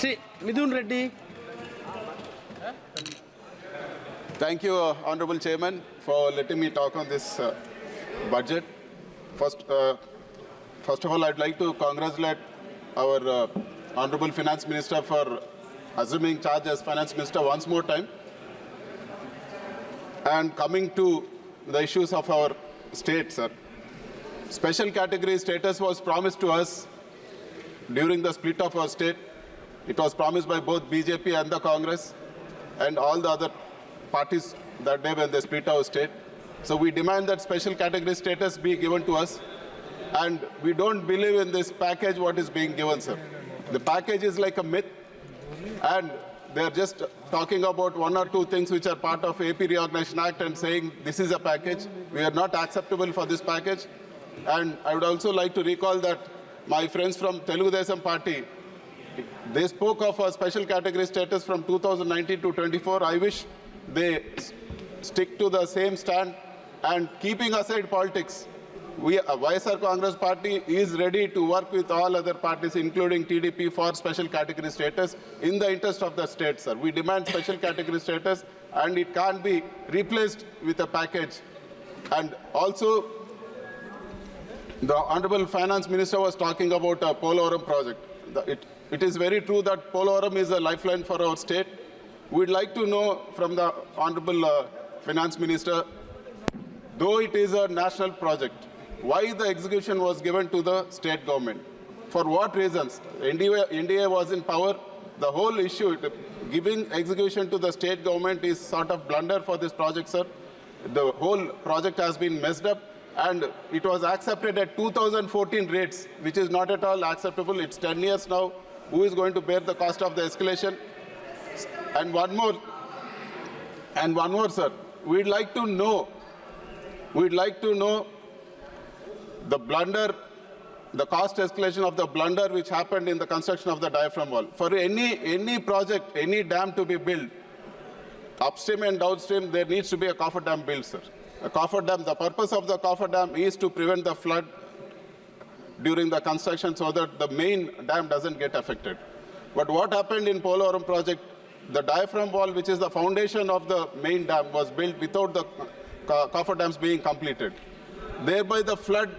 Sri Mithun Reddy. Thank you, Honorable Chairman, for letting me talk on this budget. First of all, I'd like to congratulate our Honorable Finance Minister for assuming charge as Finance Minister once more time. And coming to the issues of our state, sir. Special category status was promised to us during the split of our state. It was promised by both BJP and the Congress and all the other parties that day when they split our state. So we demand that special category status be given to us. And we don't believe in this package what is being given, sir. The package is like a myth. And they're just talking about one or two things which are part of AP Reorganization Act and saying this is a package. We are not acceptable for this package. And I would also like to recall that my friends from Telugu Desam Party, they spoke of a special category status from 2019 to 24. I wish they stick to the same stand and keeping aside politics. YSR Congress Party is ready to work with all other parties, including TDP, for special category status in the interest of the state, sir. We demand special category status, and it can't be replaced with a package. And also, the Honorable Finance Minister was talking about a Polavaram project. It is very true that Polavaram is a lifeline for our state. We'd like to know from the Honorable Finance Minister, though it is a national project, why the execution was given to the state government? For what reasons? NDA was in power. The whole issue, giving execution to the state government is sort of blunder for this project, sir. The whole project has been messed up, and it was accepted at 2014 rates, which is not at all acceptable. It's 10 years now. Who is going to bear the cost of the escalation? And one more, sir. We'd like to know the blunder, the cost escalation of the blunder which happened in the construction of the diaphragm wall. For any project, any dam to be built, upstream and downstream, there needs to be a coffer dam built, sir. A coffer dam, the purpose of the coffer dam is to prevent the flood during the construction so that the main dam doesn't get affected. But what happened in Polavaram project, the diaphragm wall, which is the foundation of the main dam, was built without the coffer dams being completed. Thereby the flood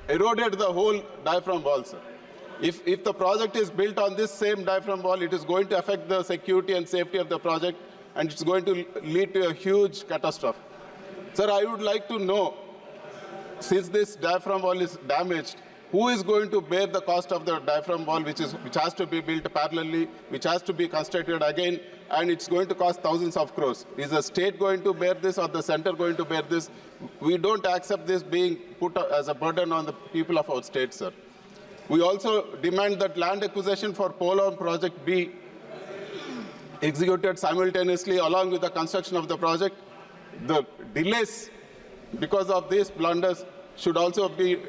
eroded the whole diaphragm wall, sir. If the project is built on this same diaphragm wall, it is going to affect the security and safety of the project, and it's going to lead to a huge catastrophe. Sir, I would like to know, since this diaphragm wall is damaged, who is going to bear the cost of the diaphragm wall, which has to be built parallelly, which has to be constructed again, and it's going to cost thousands of crores? Is the state going to bear this or the center going to bear this? We don't accept this being put as a burden on the people of our state, sir. We also demand that land acquisition for Polavaram project be executed simultaneously along with the construction of the project. The delays because of these blunders should also be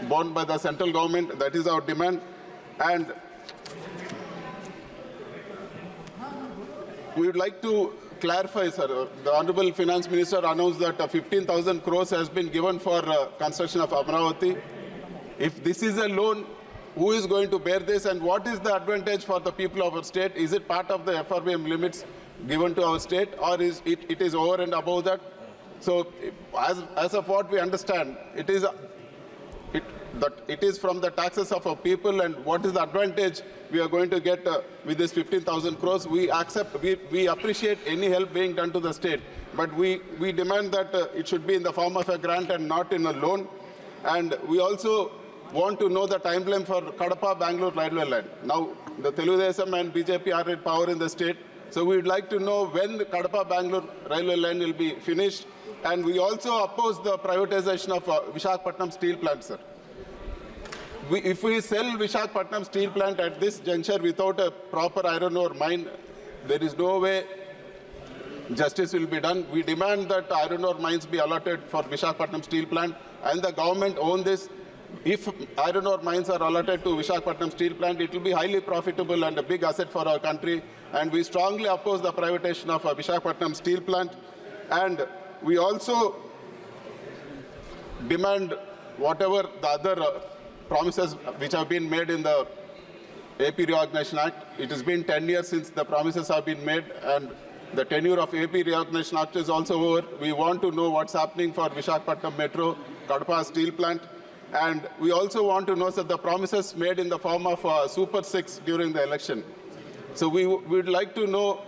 borne by the central government. That is our demand. And we would like to clarify, sir. The Honorable Finance Minister announced that 15,000 crores has been given for construction of Amravati. If this is a loan, who is going to bear this, and what is the advantage for the people of our state? Is it part of the FRBM limits given to our state, or is it is over and above that? So, as of what we understand, it is from the taxes of our people, and what is the advantage we are going to get with this 15,000 crores? We appreciate any help being done to the state, but we demand that it should be in the form of a grant and not in a loan. And we also want to know the timeline for Kadapa-Bangalore railway line. Now, the Telugu Desam and BJP are in power in the state, so we would like to know when the Kadapa-Bangalore railway line will be finished. And we also oppose the privatization of Visakhapatnam steel plant, sir. If we sell Visakhapatnam steel plant at this juncture without a proper iron ore mine, there is no way justice will be done. We demand that iron ore mines be allotted for Visakhapatnam steel plant, and the government own this. If iron ore mines are allotted to Visakhapatnam steel plant, it will be highly profitable and a big asset for our country. And we strongly oppose the privatization of Visakhapatnam steel plant. And we also demand whatever the other promises which have been made in the AP Reorganization Act. It has been 10 years since the promises have been made, and the tenure of AP Reorganization Act is also over. We want to know what's happening for Visakhapatnam Metro, Kadapa Steel Plant, and we also want to know the promises made in the form of Super 6 during the election. So we would like to know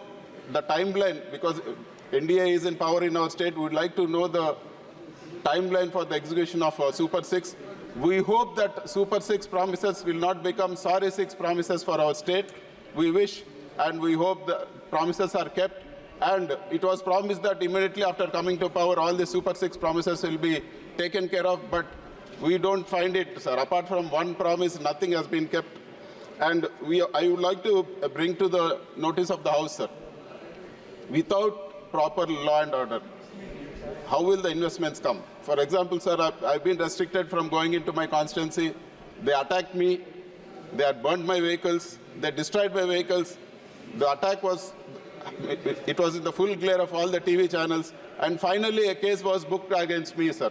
the timeline, because NDA is in power in our state. We would like to know the timeline for the execution of Super 6. We hope that Super 6 promises will not become Sorry 6 promises for our state. We wish and we hope the promises are kept. And it was promised that immediately after coming to power, all the Super 6 promises will be taken care of. But we don't find it, sir. Apart from one promise, nothing has been kept. And I would like to bring to the notice of the House, sir. Without proper law and order, how will the investments come? For example, sir, I've been restricted from going into my constituency. They attacked me. They had burned my vehicles. They destroyed my vehicles. The attack was, it was in the full glare of all the TV channels. And finally, a case was booked against me, sir.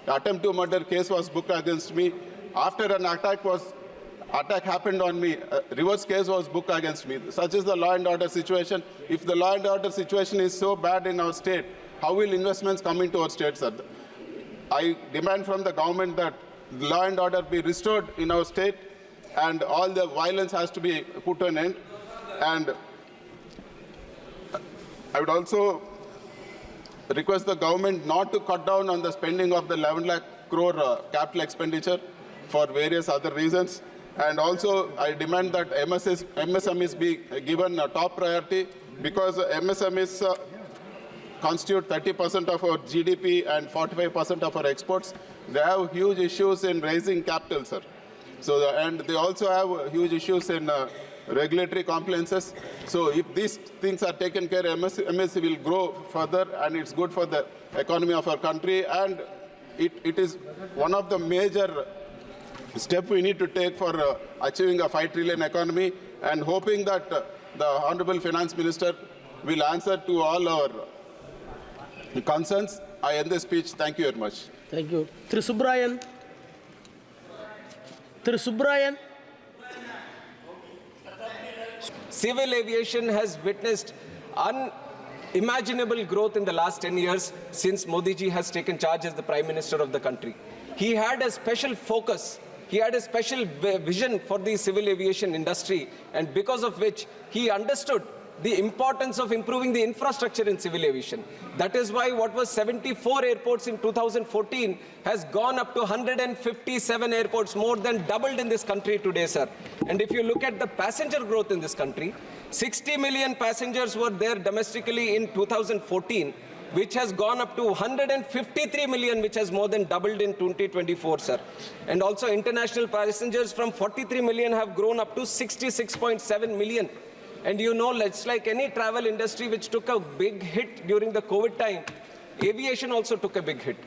The attempt to murder case was booked against me. After an attack happened on me, a reverse case was booked against me. Such is the law and order situation. If the law and order situation is so bad in our state, how will investments come into our state, sir? I demand from the government that law and order be restored in our state, and all the violence has to be put to an end. And I would also request the government not to cut down on the spending of the 11 lakh crore capital expenditure for various other reasons. And also, I demand that MSMEs be given a top priority, because MSMEs constitute 30% of our GDP and 45% of our exports. They have huge issues in raising capital, sir. So, and they also have huge issues in regulatory compliances. So if these things are taken care of, MSME will grow further, and it's good for the economy of our country. And it is one of the major steps we need to take for achieving a 5 trillion economy, and hoping that the Honorable Finance Minister will answer to all our concerns. I end the speech. Thank you very much. Thank you. Thiru Subrayan. Civil aviation has witnessed unimaginable growth in the last 10 years since Modi ji has taken charge as the Prime Minister of the country. He had a special focus, he had a special vision for the civil aviation industry, and because of which he understood the importance of improving the infrastructure in civil aviation. That is why what was 74 airports in 2014 has gone up to 157 airports, more than doubled in this country today, sir. And if you look at the passenger growth in this country, 60 million passengers were there domestically in 2014, which has gone up to 153 million, which has more than doubled in 2024, sir. And also international passengers from 43 million have grown up to 66.7 million. And you know, it's like any travel industry which took a big hit during the COVID time, aviation also took a big hit.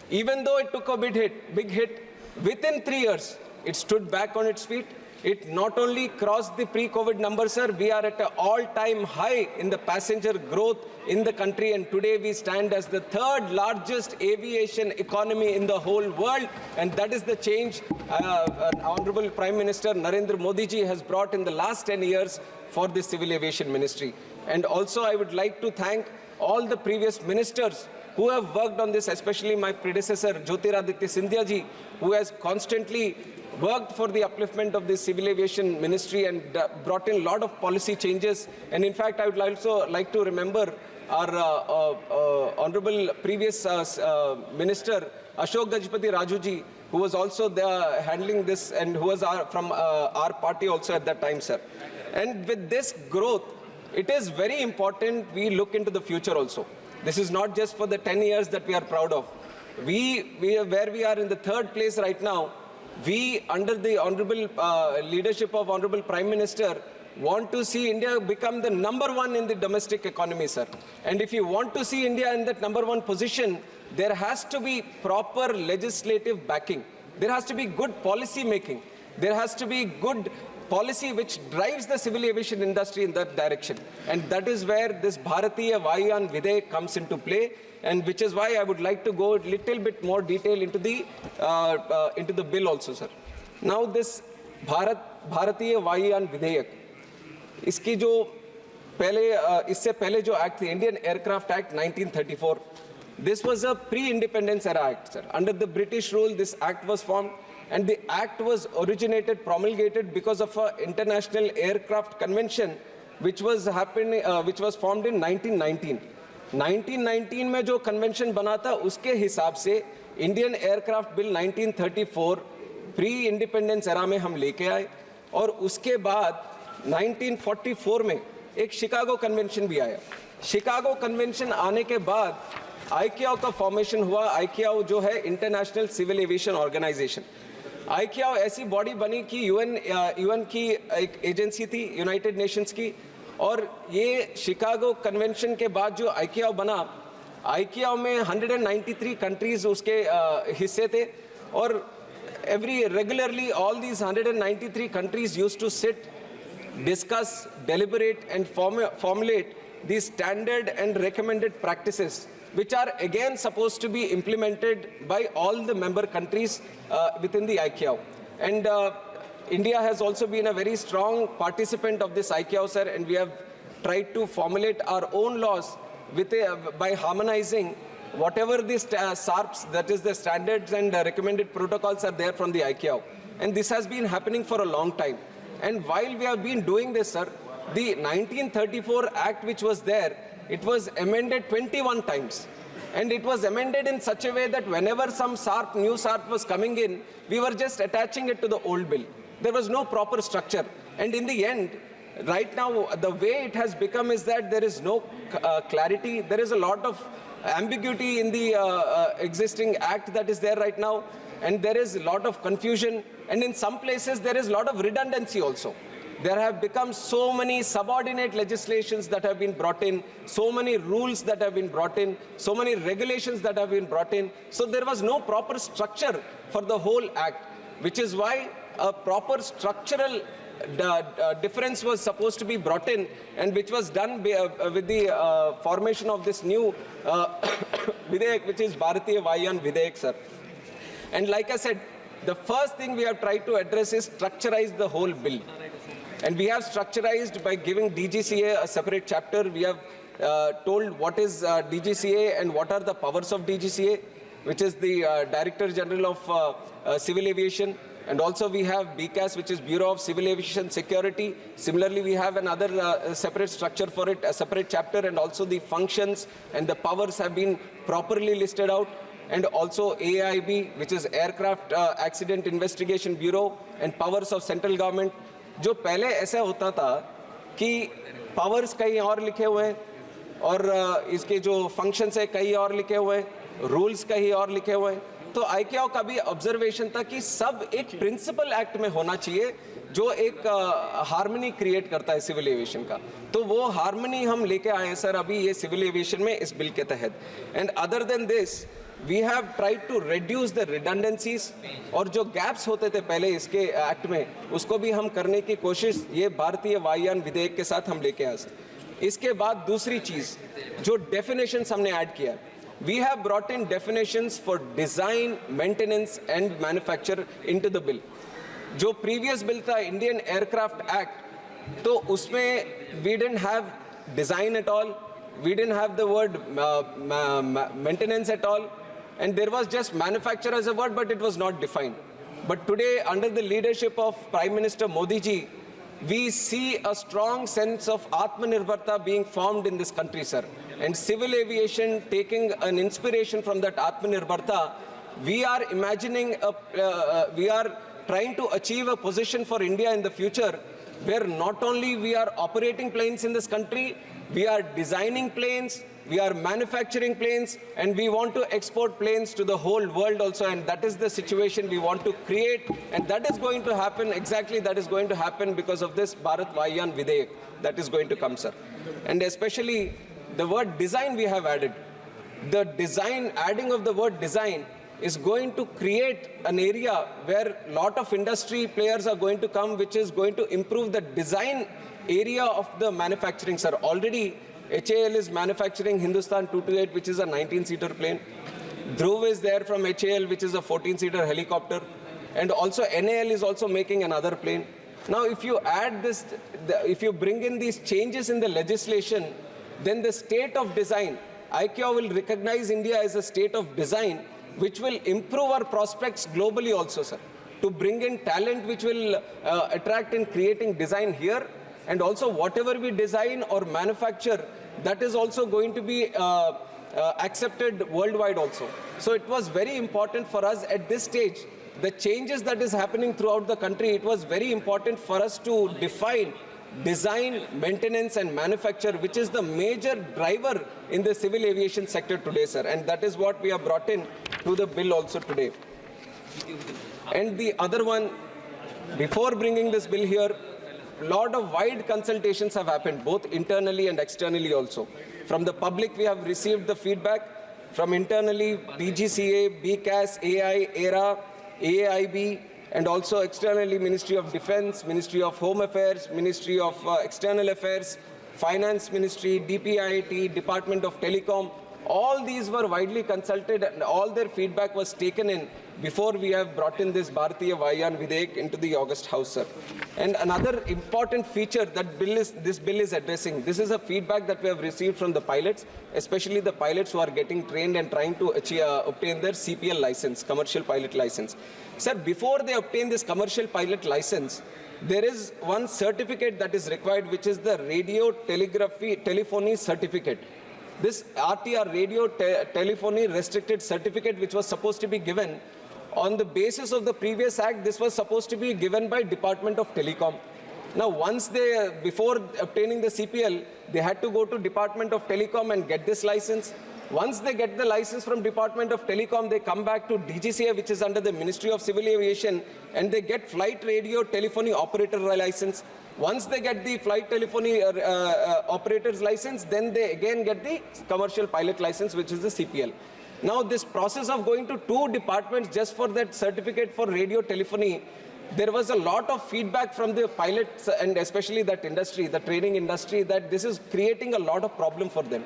Even though it took a big hit, within 3 years, it stood back on its feet. It not only crossed the pre-COVID numbers, sir, we are at an all-time high in the passenger growth in the country, and today we stand as the 3rd largest aviation economy in the whole world, and that is the change Honorable Prime Minister Narendra Modi ji has brought in the last 10 years for the Civil Aviation Ministry. And also I would like to thank all the previous ministers who have worked on this, especially my predecessor Jyotiraditya Scindia ji, who has constantly worked for the upliftment of the Civil Aviation Ministry and brought in a lot of policy changes. And in fact, I would also like to remember our honorable previous minister Ashok Gajpati Raju ji, who was also there handling this, and who was from our party also at that time, sir. And with this growth, it is very important we look into the future also. This is not just for the 10 years that we are proud of. Where we are in the 3rd place right now, we, under the honorable leadership of Honorable Prime Minister, want to see India become the #1 in the domestic economy, sir. And if you want to see India in that #1 position, there has to be proper legislative backing. There has to be good policy making. There has to be good policy which drives the civil aviation industry in that direction. And that is where this Bharatiya Vayuyan Videk comes into play, and which is why I would like to go a little bit more detail into the bill also, sir. Now this Bharat भारतीय वायुयान विधेयक, इसकी जो इससे पहले जो act थी, Indian aircraft act 1934, this was a pre-independence era act, sir. Under the British rule, this act was formed, and the act was promulgated because of an international aircraft convention which was formed in 1919. 1919 में जो convention बना था उसके हिसाब से Indian aircraft bill 1934 pre independence era में हम लेके आए, और उसके बाद 1944 में एक शिकागो कन्वेंशन भी आया। शिकागो कन्वेंशन आने के बाद आईकेओ का फॉर्मेशन हुआ। आईकेओ जो है इंटरनेशनल सिविल एविएशन ऑर्गेनाइजेशन। आईकेओ ऐसी बॉडी बनी कि यूएन की एक एजेंसी थी, यूनाइटेड नेशंस की, और ये शिकागो कन्वेंशन के बाद जो आईकेओ बना, आईकेओ में 193 कंट्रीज उसके हिस्से थे, और regularly all these 193 countries used to sit, discuss, deliberate and formulate these standard and recommended practices which are again supposed to be implemented by all the member countries within the ICAO. And India has also been a very strong participant of this ICAO, sir, and we have tried to formulate our own laws by harmonizing whatever the SARPs, that is the standards and recommended protocols, are there from the ICAO. And this has been happening for a long time. And while we have been doing this, sir, the 1934 Act which was there, it was amended 21 times. And it was amended in such a way that whenever some SARP, new SARP was coming in, we were just attaching it to the old bill. There was no proper structure. And in the end, right now, the way it has become is that there is no clarity. There is a lot of ambiguity in the existing act that is there right now. And there is a lot of confusion. And in some places, there is a lot of redundancy also. There have become so many subordinate legislations that have been brought in, so many rules that have been brought in, so many regulations that have been brought in. So there was no proper structure for the whole act, which is why a proper structural difference was supposed to be brought in, and which was done with the formation of this new Videyak, which is Bharatiya Vayan Videyak, sir. And like I said, the first thing we have tried to address is structurize the whole bill. And we have structurized by giving DGCA a separate chapter. We have told what is DGCA and what are the powers of DGCA, which is the Director General of Civil Aviation. And also we have BCAS, which is Bureau of Civil Aviation Security. Similarly, we have another separate structure for it, a separate chapter, and also the functions and the powers have been properly listed out. And also AIB, which is Aircraft Accident Investigation Bureau, and powers of central government. जो पहले ऐसा होता था कि powers कहीं और लिखे हुए हैं और इसके जो फंक्शंस है कहीं और लिखे हुए हैं, रूल्स कहीं और लिखे हुए हैं, तो आईकेओ का भी ऑब्जर्वेशन था कि सब एक प्रिंसिपल एक्ट में होना चाहिए जो एक हार्मनी क्रिएट करता है सिविल एविएशन का। तो वो हार्मनी हम लेके आए हैं सर अभी ये सिविल एविएशन में इस बिल के तहत। And other than this we have tried to reduce the redundancies, और जो gaps होते थे पहले इसके एक्ट में उसको भी हम करने की कोशिश ये भारतीय वायुयान विधेयक के साथ हम लेके आए। इसके बाद दूसरी चीज़ जो definitions हमने ऐड किया, we have brought in definitions for design, maintenance and manufacture into the bill. जो previous bill था Indian Aircraft Act, तो उसमें we didn't have design at all, we didn't have the word maintenance at all. And there was just manufacture as a word, but it was not defined. But today, under the leadership of Prime Minister Modi ji, we see a strong sense of Atmanirbharta being formed in this country, sir. And civil aviation taking an inspiration from that Atmanirbharta, we are imagining, we are trying to achieve a position for India in the future where not only we are operating planes in this country, we are designing planes, we are manufacturing planes, and we want to export planes to the whole world also, and that is the situation we want to create, and that is going to happen, exactly that is going to happen because of this Bharat Vayan Videyak that is going to come, sir. And especially the word design we have added. The design, adding of the word design is going to create an area where a lot of industry players are going to come, which is going to improve the design area of the manufacturing, sir. Already, HAL is manufacturing Hindustan 228, which is a 19-seater plane. Dhruv is there from HAL, which is a 14-seater helicopter. And also NAL is also making another plane. Now, if you add this, if you bring in these changes in the legislation, then the state of design, ICAO will recognize India as a state of design, which will improve our prospects globally also, sir, to bring in talent which will attract in creating design here, and also whatever we design or manufacture, that is also going to be accepted worldwide also. So it was very important for us at this stage, the changes that is happening throughout the country, it was very important for us to define design, maintenance and manufacture, which is the major driver in the civil aviation sector today, sir. And that is what we have brought in to the bill also today. And the other one, before bringing this bill here, a lot of wide consultations have happened, both internally and externally also. From the public, we have received the feedback. From internally, DGCA, BCAS, AI, ERA, AAIB, and also externally Ministry of Defense, Ministry of Home Affairs, Ministry of External Affairs, Finance Ministry, DPIIT, Department of Telecom. All these were widely consulted and all their feedback was taken in before we have brought in this Bharatiya Vayan Videk into the August House, sir. And another important feature that this bill is addressing, this is a feedback that we have received from the pilots, especially the pilots who are getting trained and trying to obtain their CPL license, commercial pilot license. Sir, before they obtain this commercial pilot license, there is one certificate that is required, which is the radio telephony certificate. This RTR, radio telephony restricted certificate, which was supposed to be given on the basis of the previous act, this was supposed to be given by Department of Telecom. Now, once before obtaining the CPL, they had to go to Department of Telecom and get this license. Once they get the license from Department of Telecom, they come back to DGCA, which is under the Ministry of Civil Aviation, and they get flight radio telephony operator license. Once they get the flight telephony operator's license, then they again get the commercial pilot license, which is the CPL. Now, this process of going to two departments just for that certificate for radio telephony, there was a lot of feedback from the pilots and especially that industry, the training industry, that this is creating a lot of problem for them.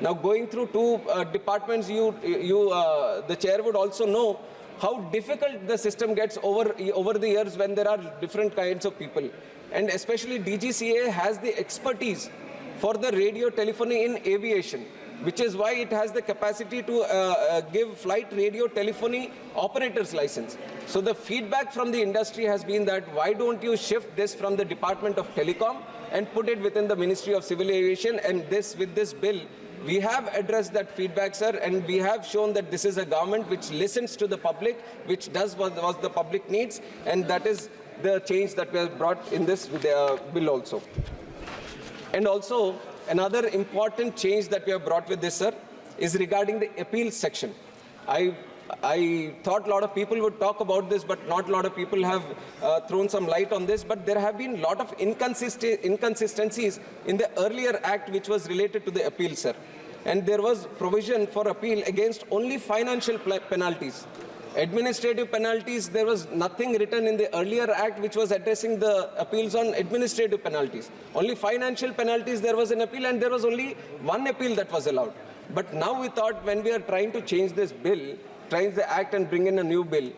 Now, going through two departments, the chair would also know how difficult the system gets over the years when there are different kinds of people. And especially DGCA has the expertise for the radio telephony in aviation, which is why it has the capacity to give flight radio telephony operator's license. So the feedback from the industry has been that why don't you shift this from the Department of Telecom and put it within the Ministry of Civil Aviation, and with this bill, we have addressed that feedback, sir, and we have shown that this is a government which listens to the public, which does what the public needs, and that is the change that we have brought in this bill also. And also, another important change that we have brought with this, sir, is regarding the appeals section. I thought a lot of people would talk about this, but not a lot of people have thrown some light on this. But there have been a lot of inconsistencies in the earlier act which was related to the appeal, sir. And there was provision for appeal against only financial penalties. Administrative penalties, there was nothing written in the earlier act which was addressing the appeals on administrative penalties. Only financial penalties, there was an appeal, and there was only one appeal that was allowed. But now we thought, when we are trying to change this bill, change the act and bring in a new bill,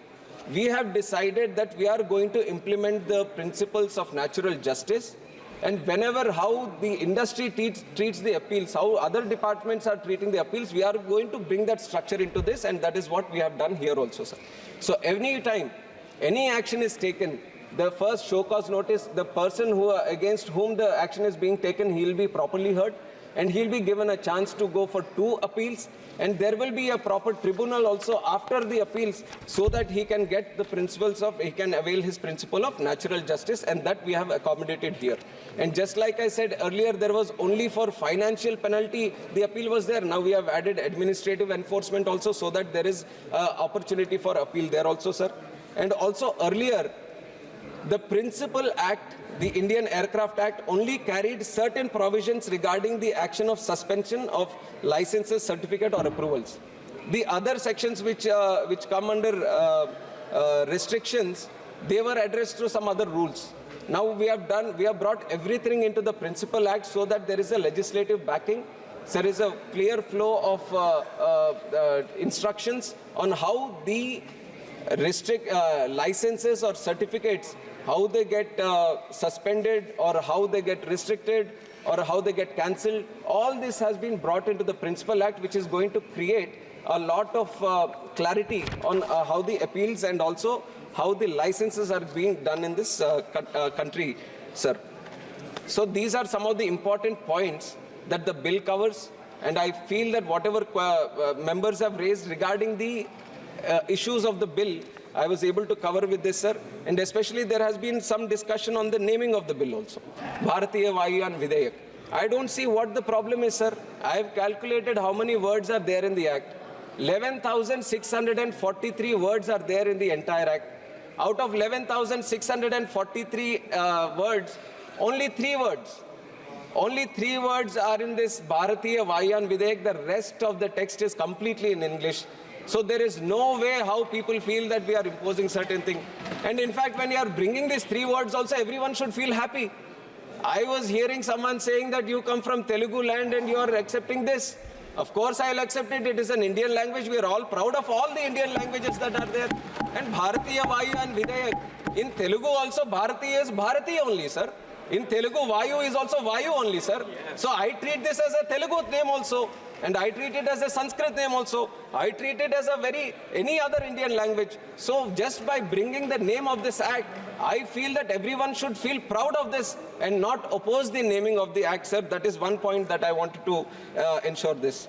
we have decided that we are going to implement the principles of natural justice. And whenever how the industry treats the appeals, how other departments are treating the appeals, we are going to bring that structure into this, and that is what we have done here also, sir. So any time any action is taken, the first show cause notice, the person against whom the action is being taken, he will be properly heard, and he will be given a chance to go for 2 appeals. And there will be a proper tribunal also after the appeals, so that he can get the principles of, he can avail his principle of natural justice, and that we have accommodated here. And just like I said earlier, there was only for financial penalty, the appeal was there. Now we have added administrative enforcement also, so that there is opportunity for appeal there also, sir. And also earlier, the Principal Act, the Indian Aircraft Act, only carried certain provisions regarding the action of suspension of licenses, certificate or approvals. The other sections which come under restrictions, they were addressed through some other rules. Now we have brought everything into the Principal Act, so that there is a legislative backing. There is a clear flow of instructions on how the licenses or certificates, how they get suspended or how they get restricted or how they get cancelled. All this has been brought into the Principal Act, which is going to create a lot of clarity on how the appeals and also how the licenses are being done in this country, sir. So these are some of the important points that the bill covers, and I feel that whatever members have raised regarding the issues of the bill, I was able to cover with this, sir. And especially there has been some discussion on the naming of the bill also. Bharatiya Vayuyan Videyak. I don't see what the problem is, sir. I have calculated how many words are there in the Act. 11,643 words are there in the entire Act. Out of 11,643 words, only 3 words. Only 3 words are in this Bharatiya Vayuyan Videyak. The rest of the text is completely in English. So there is no way how people feel that we are imposing certain things. And in fact, when you are bringing these 3 words also, everyone should feel happy. I was hearing someone saying that you come from Telugu land and you are accepting this. Of course, I'll accept it. It is an Indian language. We are all proud of all the Indian languages that are there. And Bharatiya Vayuyan Videyak. In Telugu also, Bharatiya is Bharatiya only, sir. In Telugu, Vayu is also Vayu only, sir. So I treat this as a Telugu name also. And I treat it as a Sanskrit name also. I treat it as any other Indian language. So just by bringing the name of this act, I feel that everyone should feel proud of this and not oppose the naming of the act, sir. That is one point that I wanted to ensure this.